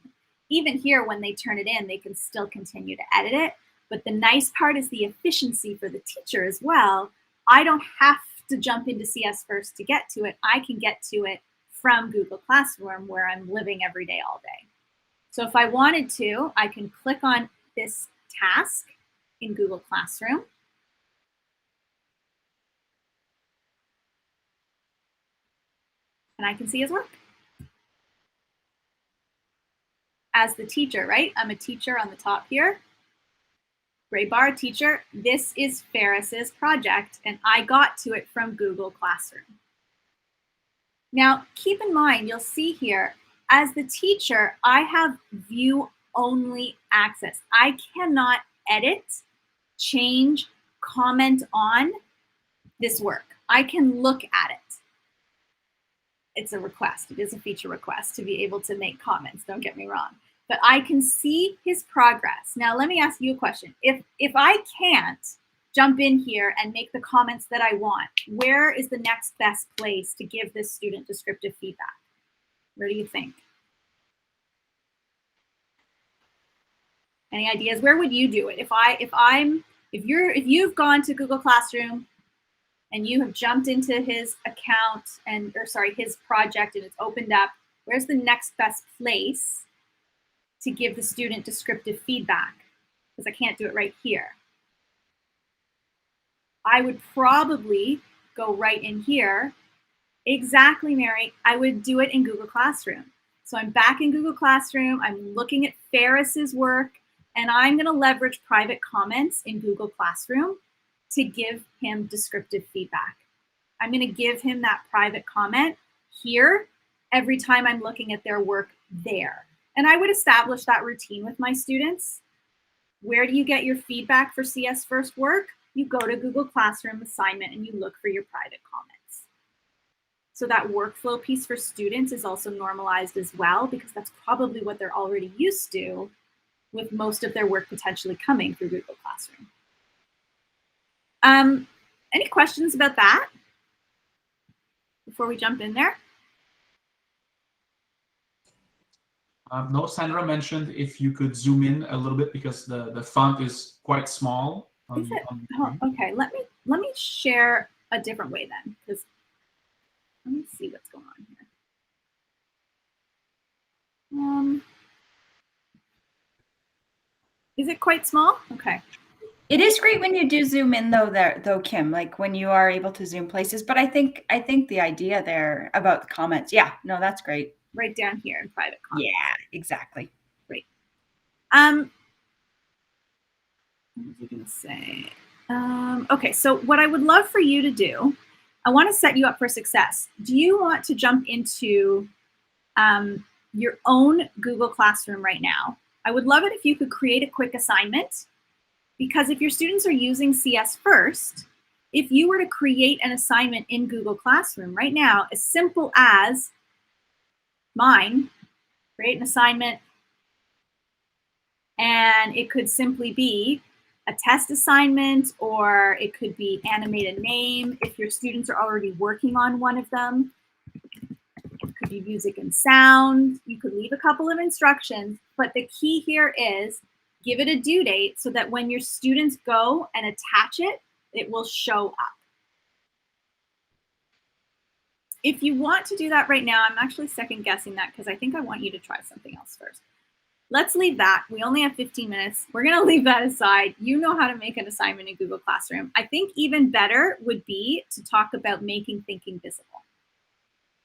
A: Even here, when they turn it in, they can still continue to edit it. But the nice part is the efficiency for the teacher as well. I don't have to jump into CS First to get to it. I can get to it from Google Classroom where I'm living every day, all day. So if I wanted to, I can click on this task in Google Classroom. And I can see his work. As the teacher, right? I'm a teacher on the top here. Gray bar, teacher. This is Ferris's project, and I got to it from Google Classroom. Now, keep in mind, you'll see here, as the teacher, I have view-only access. I cannot edit, change, comment on this work. I can look at it. It's a request. It is a feature request to be able to make comments. Don't get me wrong. But I can see his progress. Now, let me ask you a question. If I can't jump in here and make the comments that I want, where is the next best place to give this student descriptive feedback? Where do you think? Any ideas? Where would you do it? If you've gone to Google Classroom and you have jumped into his account his project and it's opened up, where's the next best place to give the student descriptive feedback? Because I can't do it right here. I would probably go right in here. Exactly, Mary. I would do it in Google Classroom. So I'm back in Google Classroom. I'm looking at Ferris's work. And I'm going to leverage private comments in Google Classroom to give him descriptive feedback. I'm going to give him that private comment here every time I'm looking at their work there. And I would establish that routine with my students. Where do you get your feedback for CS First work? You go to Google Classroom assignment and you look for your private comments. So that workflow piece for students is also normalized as well, because that's probably what they're already used to, with most of their work potentially coming through Google Classroom. Any questions about that before we jump in there?
C: No, Sandra mentioned if you could zoom in a little bit because the font is quite small.
A: Is it? Oh, okay, let me share a different way then, because let me see what's going on here. Is it quite small? Okay.
B: It is great when you do zoom in though, Kim, like when you are able to zoom places. But I think the idea there about the comments, yeah, no, that's great.
A: Right down here in private comments.
B: Yeah, exactly.
A: Great. What was I going to say? Okay, so what I would love for you to do, I want to set you up for success. Do you want to jump into your own Google Classroom right now? I would love it if you could create a quick assignment, because if your students are using CS First, if you were to create an assignment in Google Classroom right now, as simple as mine, create an assignment, and it could simply be a test assignment, or it could be animate a name if your students are already working on one of them. It could be music and sound. You could leave a couple of instructions, but the key here is give it a due date so that when your students go and attach it, it will show up. If you want to do that right now, I'm actually second guessing that because I think I want you to try something else first. Let's leave that. We only have 15 minutes. We're going to leave that aside. You know how to make an assignment in Google Classroom. I think even better would be to talk about making thinking visible.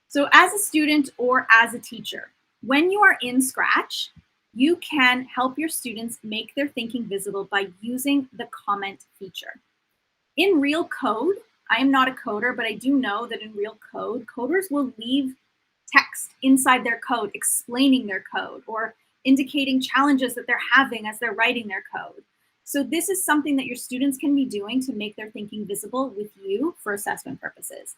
A: So as a student or as a teacher, when you are in Scratch, you can help your students make their thinking visible by using the comment feature. In real code, I am not a coder, but I do know that in real code, coders will leave text inside their code explaining their code or indicating challenges that they're having as they're writing their code. So this is something that your students can be doing to make their thinking visible with you for assessment purposes.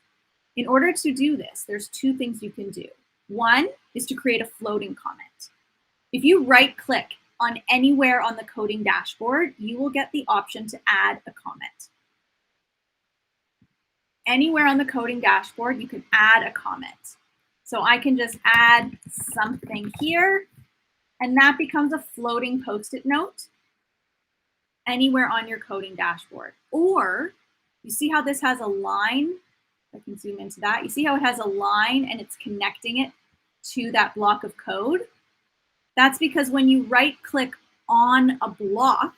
A: In order to do this, there's two things you can do. One is to create a floating comment. If you right-click on anywhere on the coding dashboard, you will get the option to add a comment. Anywhere on the coding dashboard, you can add a comment. So I can just add something here, and that becomes a floating Post-it note anywhere on your coding dashboard. Or you see how this has a line? I can zoom into that. You see how it has a line and it's connecting it to that block of code? That's because when you right-click on a block,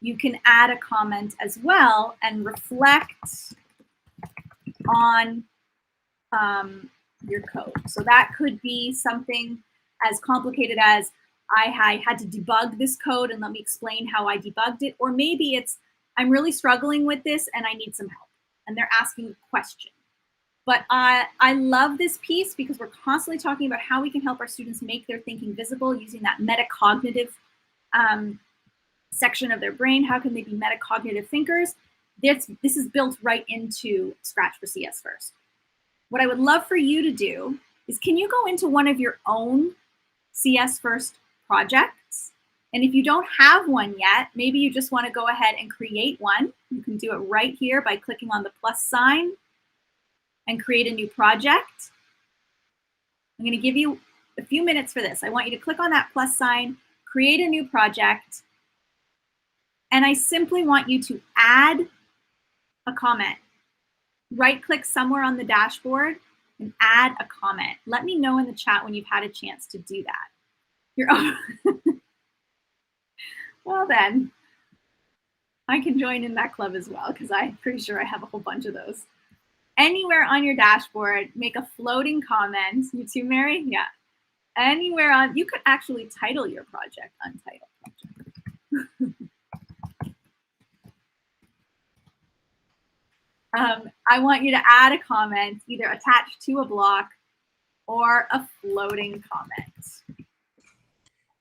A: you can add a comment as well and reflect on your code. So that could be something as complicated as I had to debug this code and let me explain how I debugged it. Or maybe it's I'm really struggling with this and I need some help. And they're asking a question. But I love this piece because we're constantly talking about how we can help our students make their thinking visible using that metacognitive section of their brain. How can they be metacognitive thinkers? This is built right into Scratch for CS First. What I would love for you to do is, can you go into one of your own CS First projects? And if you don't have one yet, maybe you just want to go ahead and create one. You can do it right here by clicking on the plus sign and create a new project. I'm going to give you a few minutes for this. I want you to click on that plus sign, create a new project, and I simply want you to add a comment. Right-click somewhere on the dashboard and add a comment. Let me know in the chat when you've had a chance to do that. Well then, I can join in that club as well because I'm pretty sure I have a whole bunch of those. Anywhere on your dashboard, make a floating comment. You too, Mary? Yeah. Anywhere on, you could actually title your project Untitled Chapter. I want you to add a comment, either attached to a block or a floating comment.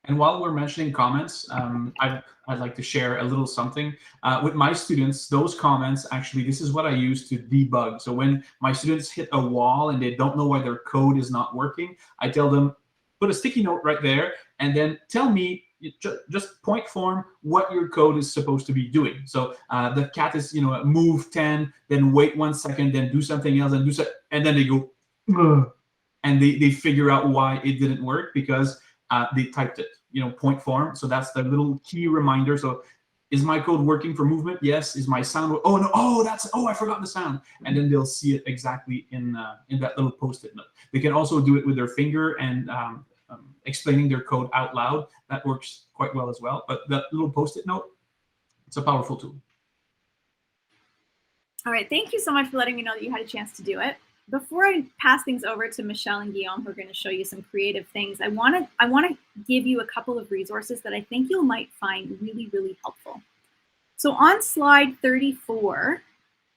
C: And while we're mentioning comments, I'd like to share a little something. With my students, those comments, actually, this is what I use to debug. So when my students hit a wall and they don't know why their code is not working, I tell them, put a sticky note right there, and then tell me, just point form what your code is supposed to be doing. So the cat is, move 10, then wait 1 second, then do something else, and and then they go, ugh, and they figure out why it didn't work because they typed it, point form. So that's the little key reminder. So is my code working for movement? Yes. Is my sound? Oh no. Oh, I forgot the sound. And then they'll see it exactly in that little post-it note. They can also do it with their finger and explaining their code out loud. That works quite well as well. But that little post-it note, it's a powerful tool.
A: All right. Thank you so much for letting me know that you had a chance to do it. Before I pass things over to Michelle and Guillaume, who are going to show you some creative things, I want to give you a couple of resources that I think you might find really, really helpful. So on slide 34,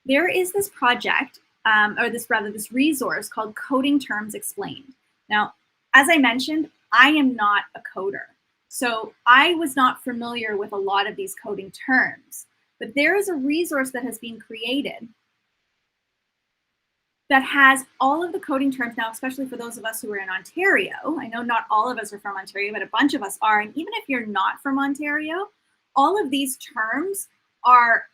A: there is this project, this resource called Coding Terms Explained. Now, as I mentioned, I am not a coder, so I was not familiar with a lot of these coding terms. But there is a resource that has been created that has all of the coding terms now, especially for those of us who are in Ontario. I know not all of us are from Ontario, but a bunch of us are. And even if you're not from Ontario, all of these terms are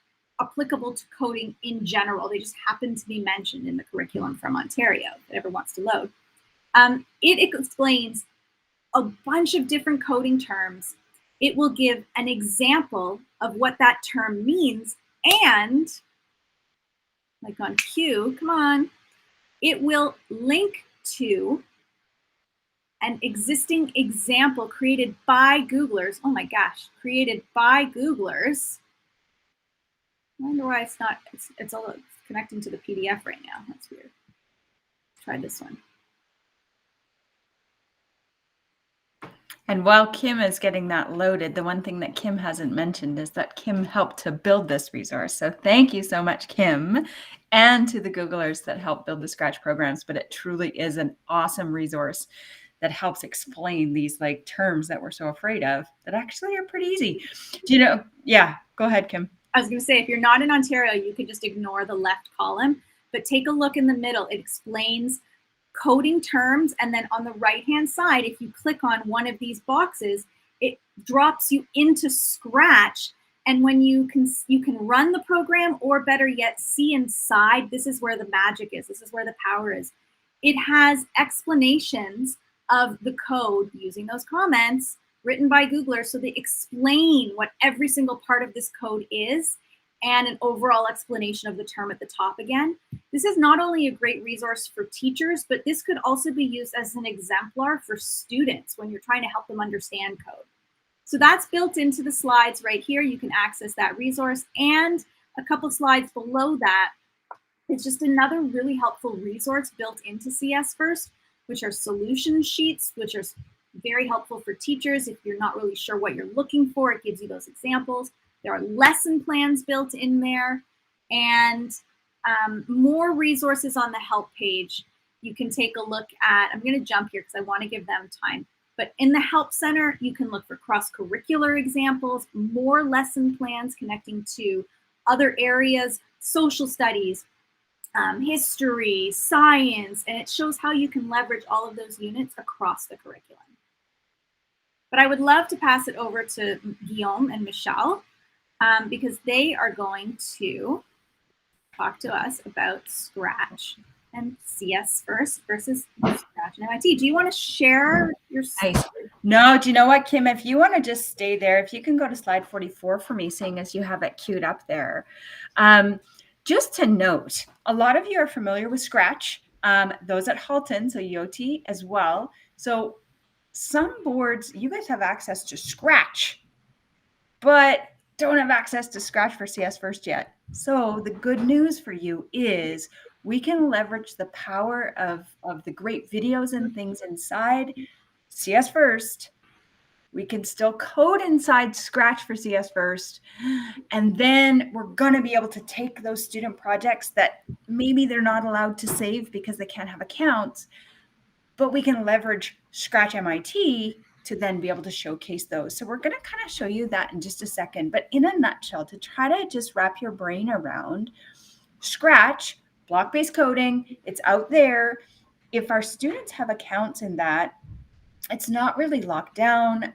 A: applicable to coding in general. They just happen to be mentioned in the curriculum from Ontario, if it ever wants to load. It explains a bunch of different coding terms. It will give an example of what that term means, and like on cue, come on, it will link to an existing example created by Googlers. Oh my gosh, created by Googlers. I wonder why it's all connecting to the PDF right now. That's weird. Let's try this one.
B: And while Kim is getting that loaded, the one thing that Kim hasn't mentioned is that Kim helped to build this resource. So thank you so much, Kim, and to the Googlers that helped build the Scratch programs. But it truly is an awesome resource that helps explain these terms that we're so afraid of that actually are pretty easy. Do you know? Yeah, go ahead, Kim.
A: I was going to say, if you're not in Ontario, you can just ignore the left column, but take a look in the middle. It explains coding terms, and then on the right hand side, if you click on one of these boxes, it drops you into Scratch, and when you can run the program, or better yet, see inside. This is where the magic is. This is where the power is. It has explanations of the code using those comments written by Googlers, so they explain what every single part of this code is, and an overall explanation of the term at the top again. This is not only a great resource for teachers, but this could also be used as an exemplar for students when you're trying to help them understand code. So that's built into the slides right here. You can access that resource, and a couple slides below that, it's just another really helpful resource built into CS First, which are solution sheets, which are very helpful for teachers. If you're not really sure what you're looking for, it gives you those examples. There are lesson plans built in there, and more resources on the help page. You can take a look at, I'm going to jump here because I want to give them time, but in the Help Center, you can look for cross-curricular examples, more lesson plans connecting to other areas, social studies, history, science, and it shows how you can leverage all of those units across the curriculum. But I would love to pass it over to Guillaume and Michelle, because they are going to talk to us about Scratch and CS First versus Scratch and MIT. Do you want to share your slide?
B: No, do you know what, Kim? If you want to just stay there, if you can go to slide 44 for me, seeing as you have it queued up there. Just to note, a lot of you are familiar with Scratch, those at Halton, so UOT as well. So some boards, you guys have access to Scratch, but don't have access to Scratch for CS First yet. So the good news for you is we can leverage the power of the great videos and things inside CS First We can still code inside Scratch for CS first. And then we're going to be able to take those student projects that maybe they're not allowed to save because they can't have accounts, but we can leverage ScratchMIT to then be able to showcase those. So we're going to kind of show you that in just a second. But in a nutshell, to try to just wrap your brain around Scratch, block-based coding, it's out there. If our students have accounts in that, it's not really locked down.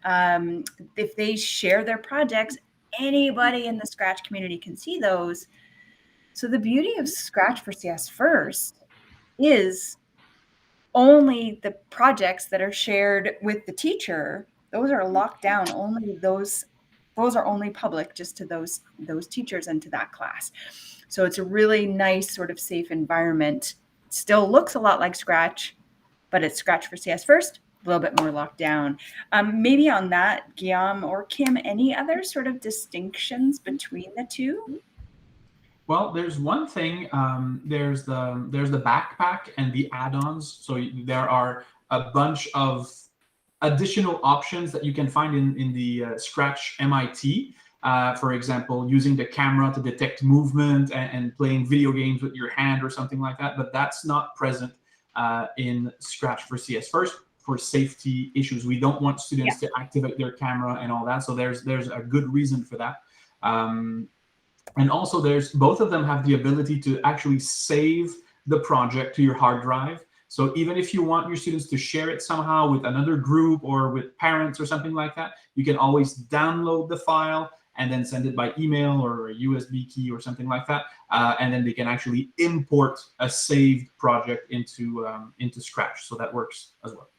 B: If they share their projects, anybody in the Scratch community can see those. So the beauty of Scratch for CS First is only the projects that are shared with the teacher, those are locked down. Only those are only public just to those teachers and to that class. So it's a really nice sort of safe environment. It still looks a lot like Scratch, but it's Scratch for CS First, a little bit more locked down. Maybe on that, Guillaume or Kim, any other sort of distinctions between the two?
C: Well, there's one thing. There's the backpack and the add-ons. So there are a bunch of additional options that you can find in the ScratchMIT. For example, using the camera to detect movement and playing video games with your hand or something like that. But that's not present in Scratch for CS First for safety issues. We don't want students to activate their camera and all that. So there's a good reason for that. And also both of them have the ability to actually save the project to your hard drive. So even if you want your students to share it somehow with another group or with parents or something like that, you can always download the file and then send it by email or a USB key or something like that. And then they can actually import a saved project into Scratch. So that works as well.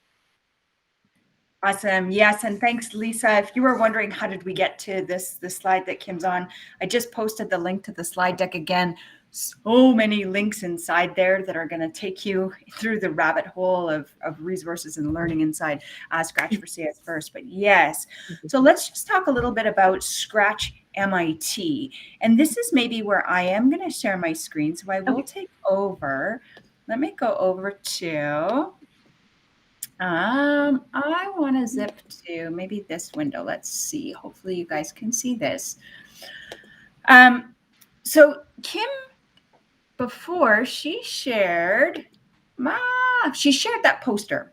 B: Awesome. Yes. And thanks, Lisa. If you were wondering how did we get to this slide that Kim's on, I just posted the link to the slide deck again. So many links inside there that are going to take you through the rabbit hole of resources and learning inside Scratch for CS First. But yes, so let's just talk a little bit about ScratchMIT. And this is maybe where I am going to share my screen. So I will take over. Let me go over to... I want to zip to maybe this window. Let's see. Hopefully you guys can see this. So Kim, before she shared that poster,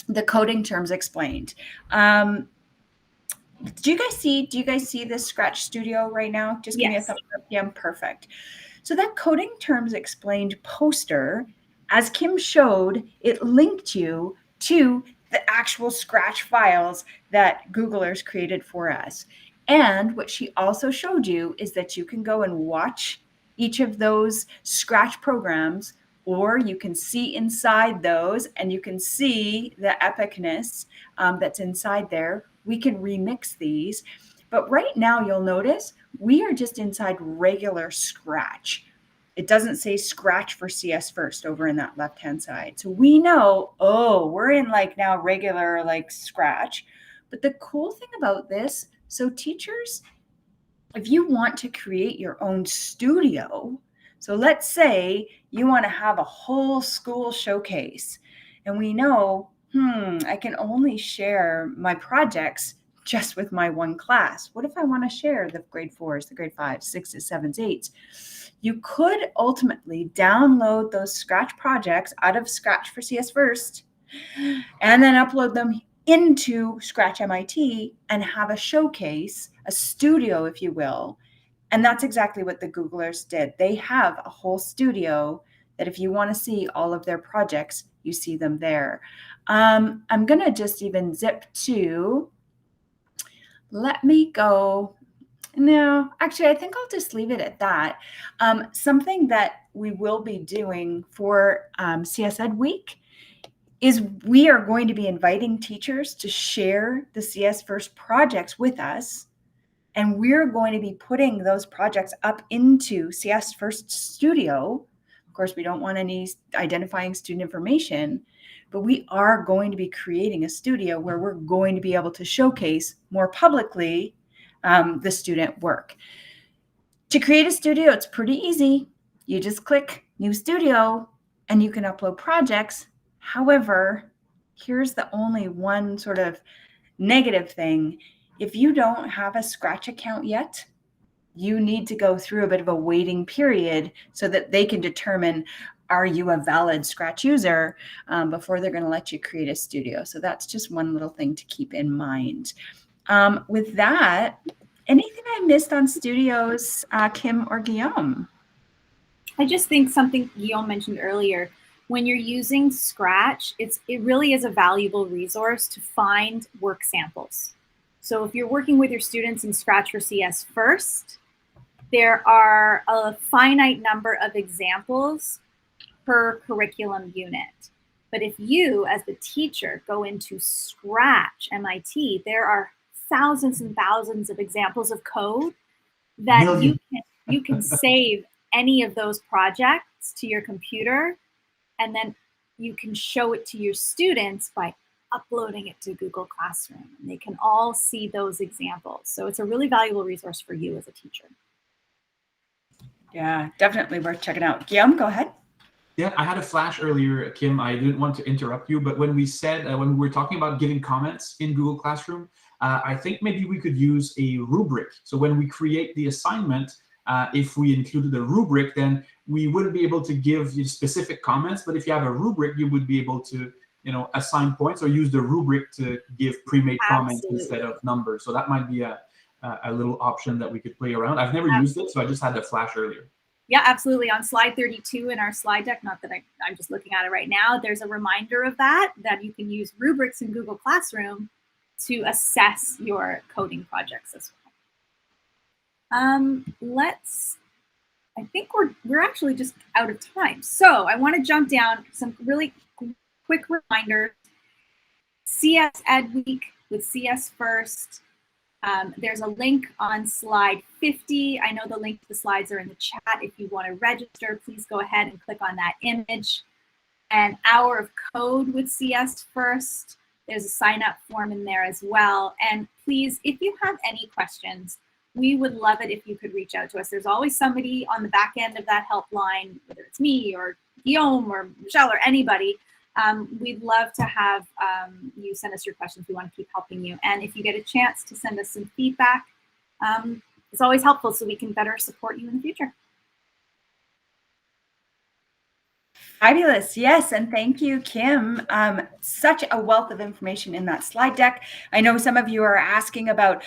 B: the coding terms explained. Do you guys see this Scratch Studio right now? Just give me a thumbs up. Yeah, perfect. So that coding terms explained poster, as Kim showed, it linked you to the actual Scratch files that Googlers created for us. And what she also showed you is that you can go and watch each of those Scratch programs, or you can see inside those and you can see the epicness that's inside there. We can remix these. But right now you'll notice we are just inside regular Scratch. It doesn't say Scratch for CS First over in that left-hand side. So we know, oh, we're in like now regular like Scratch. But the cool thing about this, so teachers, if you want to create your own studio, so let's say you want to have a whole school showcase, and we know, I can only share my projects just with my one class. What if I want to share the grade 4s, the grade 5s, 6s, 7s, 8s? You could ultimately download those Scratch projects out of Scratch for CS First and then upload them into ScratchMIT and have a showcase, a studio, if you will. And that's exactly what the Googlers did. They have a whole studio that if you want to see all of their projects, you see them there. I'm going to just even zip to, let me go. No, actually, I think I'll just leave it at that. Something that we will be doing for CS Ed Week is we are going to be inviting teachers to share the CS First projects with us. And we're going to be putting those projects up into CS First Studio. Of course, we don't want any identifying student information, but we are going to be creating a studio where we're going to be able to showcase more publicly the student work. To create a studio, it's pretty easy. You just click New Studio and you can upload projects. However, here's the only one sort of negative thing, if you don't have a Scratch account yet, you need to go through a bit of a waiting period so that they can determine, are you a valid Scratch user, before they're going to let you create a studio. So that's just one little thing to keep in mind. With that, anything I missed on studios, Kim or Guillaume?
A: I just think something Guillaume mentioned earlier, when you're using Scratch, it really is a valuable resource to find work samples. So if you're working with your students in Scratch for CS First, there are a finite number of examples per curriculum unit. But if you, as the teacher, go into ScratchMIT, there are thousands and thousands of examples of code that you can save any of those projects to your computer, and then you can show it to your students by uploading it to Google Classroom. And they can all see those examples. So it's a really valuable resource for you as a teacher.
B: Yeah, definitely worth checking out. Guillaume, go ahead.
C: Yeah, I had a flash earlier, Kim. I didn't want to interrupt you, but when we said, when we were talking about giving comments in Google Classroom, I think maybe we could use a rubric. So when we create the assignment, if we included a rubric, then we wouldn't be able to give you specific comments. But if you have a rubric, you would be able to, assign points or use the rubric to give pre-made comments instead of numbers. So that might be a little option that we could play around. I've never used it, so I just had the flash earlier.
A: Yeah, absolutely. On slide 32 in our slide deck, not that I'm just looking at it right now, there's a reminder of that you can use rubrics in Google Classroom to assess your coding projects as well. I think we're actually just out of time. So I want to jump down some really quick reminders. CS Ed Week with CS First. There's a link on slide 50. I know the link to the slides are in the chat. If you want to register, please go ahead and click on that image. An hour of code with CS First. There's a sign up form in there as well. And please, if you have any questions, we would love it if you could reach out to us. There's always somebody on the back end of that helpline, whether it's me or Guillaume or Michelle or anybody. We'd love to have you send us your questions. We want to keep helping you. And if you get a chance to send us some feedback, it's always helpful so we can better support you in the future.
B: Fabulous. Yes. And thank you, Kim. Such a wealth of information in that slide deck. I know some of you are asking about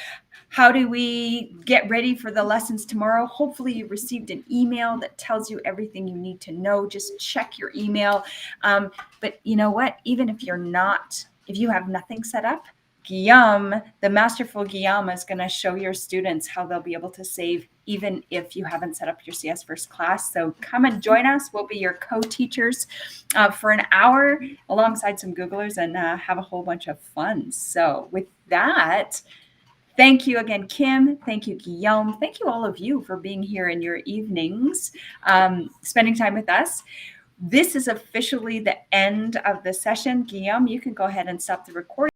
B: how do we get ready for the lessons tomorrow. Hopefully you received an email that tells you everything you need to know. Just check your email. But you know what? Even if you have nothing set up, Guillaume, the masterful Guillaume, is going to show your students how they'll be able to save even if you haven't set up your CS First class. So come and join us. We'll be your co-teachers for an hour alongside some Googlers and have a whole bunch of fun. So with that, thank you again, Kim. Thank you, Guillaume. Thank you all of you for being here in your evenings, spending time with us. This is officially the end of the session. Guillaume, you can go ahead and stop the recording.